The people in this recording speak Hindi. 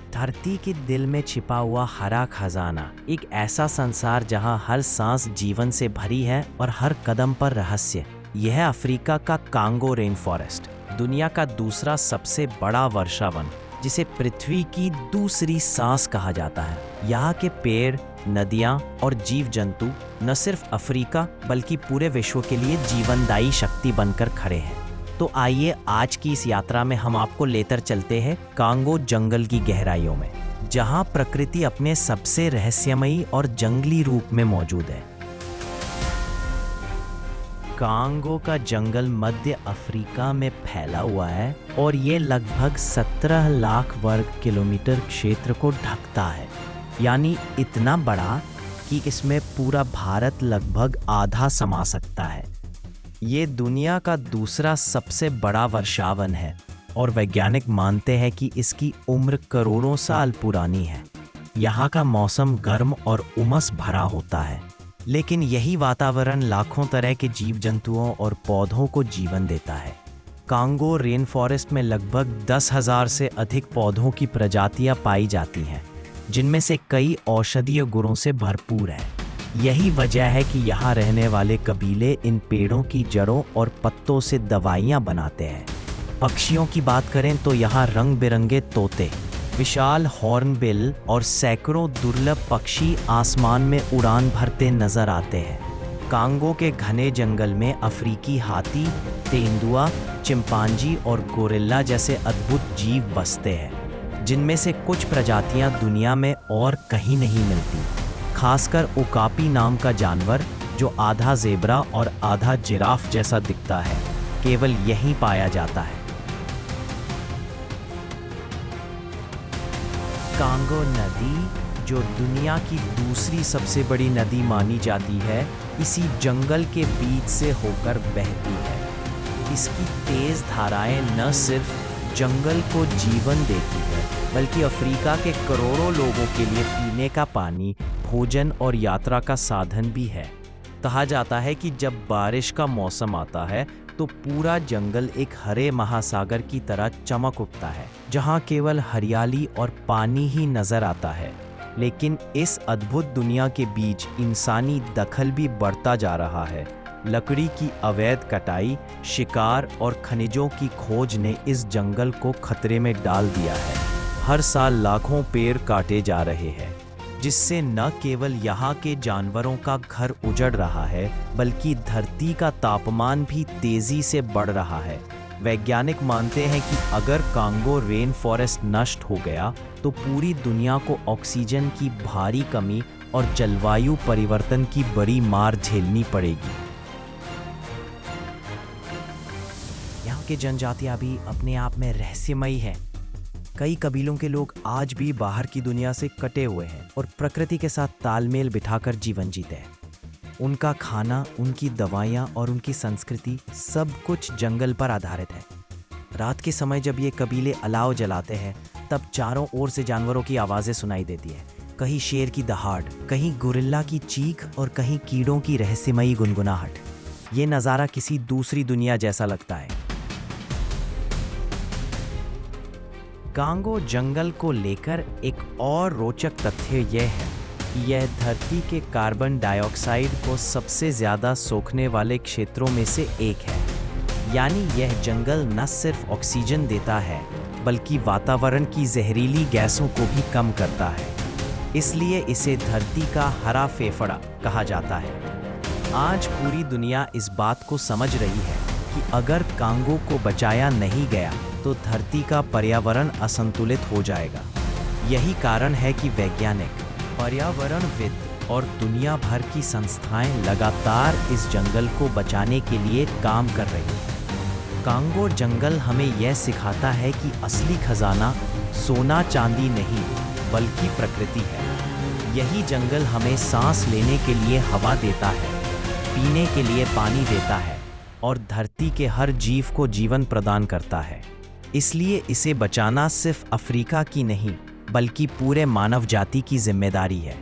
धरती के दिल में छिपा हुआ हरा खजाना, एक ऐसा संसार जहां हर सांस जीवन से भरी है और हर कदम पर रहस्य। यह है अफ्रीका का कांगो रेन फॉरेस्ट, दुनिया का दूसरा सबसे बड़ा वर्षावन, जिसे पृथ्वी की दूसरी सांस कहा जाता है। यहाँ के पेड़, नदियाँ और जीव जंतु न सिर्फ अफ्रीका बल्कि पूरे विश्व के लिए जीवनदायी शक्ति बनकर खड़े हैं। तो आइए आज की इस यात्रा में हम आपको लेकर चलते हैं कांगो जंगल की गहराइयों में, जहां प्रकृति अपने सबसे रहस्यमयी और जंगली रूप में मौजूद है। कांगो का जंगल मध्य अफ्रीका में फैला हुआ है और ये लगभग 17 लाख वर्ग किलोमीटर क्षेत्र को ढकता है, यानी इतना बड़ा कि इसमें पूरा भारत लगभग आधा समा सकता है। ये दुनिया का दूसरा सबसे बड़ा वर्षावन है और वैज्ञानिक मानते हैं कि इसकी उम्र करोड़ों साल पुरानी है। यहाँ का मौसम गर्म और उमस भरा होता है, लेकिन यही वातावरण लाखों तरह के जीव जंतुओं और पौधों को जीवन देता है। कांगो रेन फॉरेस्ट में लगभग 10,000 से अधिक पौधों की प्रजातियां पाई जाती हैं, जिनमें से कई औषधीय गुणों से भरपूर है। यही वजह है कि यहाँ रहने वाले कबीले इन पेड़ों की जड़ों और पत्तों से दवाइयाँ बनाते हैं। पक्षियों की बात करें तो यहाँ रंग बिरंगे तोते, विशाल हॉर्नबिल और सैकड़ों दुर्लभ पक्षी आसमान में उड़ान भरते नजर आते हैं। कांगो के घने जंगल में अफ्रीकी हाथी, तेंदुआ, चिंपांजी और गोरिल्ला जैसे अद्भुत जीव बसते हैं, जिनमें से कुछ प्रजातियां दुनिया में और कहीं नहीं मिलती। खासकर ओकापी नाम का जानवर, जो आधा ज़ेब्रा और आधा जिराफ जैसा दिखता है, केवल यहीं पाया जाता है। कांगो नदी, जो दुनिया की दूसरी सबसे बड़ी नदी मानी जाती है, इसी जंगल के बीच से होकर बहती है। इसकी तेज धाराएं न सिर्फ जंगल को जीवन देती है, बल्कि अफ्रीका के करोड़ों लोगों के लिए पीने का पानी, भोजन और यात्रा का साधन भी है। कहा जाता है कि जब बारिश का मौसम आता है तो पूरा जंगल एक हरे महासागर की तरह चमक उठता है, जहां केवल हरियाली और पानी ही नजर आता है। लेकिन इस अद्भुत दुनिया के बीच इंसानी दखल भी बढ़ता जा रहा है। लकड़ी की अवैध कटाई, शिकार और खनिजों की खोज ने इस जंगल को खतरे में डाल दिया है। हर साल लाखों पेड़ काटे जा रहे हैं, जिससे न केवल यहाँ के जानवरों का घर उजड़ रहा है, बल्कि धरती का तापमान भी तेजी से बढ़ रहा है। वैज्ञानिक मानते हैं कि अगर कांगो रेन फॉरेस्ट नष्ट हो गया तो पूरी दुनिया को ऑक्सीजन की भारी कमी और जलवायु परिवर्तन की बड़ी मार झेलनी पड़ेगी। यहाँ की जनजातियां भी अपने आप में रहस्यमयी है। कई कबीलों के लोग आज भी बाहर की दुनिया से कटे हुए हैं और प्रकृति के साथ तालमेल बिठाकर जीवन जीते हैं। उनका खाना, उनकी दवाइयाँ और उनकी संस्कृति सब कुछ जंगल पर आधारित है। रात के समय जब ये कबीले अलाव जलाते हैं, तब चारों ओर से जानवरों की आवाज़ें सुनाई देती है। कहीं शेर की दहाड़, कहीं गोरिल्ला की चीख और कहीं कीड़ों की रहस्यमयी गुनगुनाहट। ये नज़ारा किसी दूसरी दुनिया जैसा लगता है। कांगो जंगल को लेकर एक और रोचक तथ्य यह है कि यह धरती के कार्बन डाइऑक्साइड को सबसे ज़्यादा सोखने वाले क्षेत्रों में से एक है। यानी यह जंगल न सिर्फ ऑक्सीजन देता है, बल्कि वातावरण की जहरीली गैसों को भी कम करता है। इसलिए इसे धरती का हरा फेफड़ा कहा जाता है। आज पूरी दुनिया इस बात को समझ रही है कि अगर कांगो को बचाया नहीं गया तो धरती का पर्यावरण असंतुलित हो जाएगा। यही कारण है कि वैज्ञानिक, पर्यावरणविद और दुनिया भर की संस्थाएं लगातार इस जंगल को बचाने के लिए काम कर रही हैं। कांगो जंगल हमें यह सिखाता है कि असली खजाना सोना चांदी नहीं, बल्कि प्रकृति है। यही जंगल हमें सांस लेने के लिए हवा देता है, पीने के लिए पानी देता है और धरती के हर जीव को जीवन प्रदान करता है। इसलिए इसे बचाना सिर्फ अफ्रीका की नहीं, बल्कि पूरे मानव जाति की जिम्मेदारी है।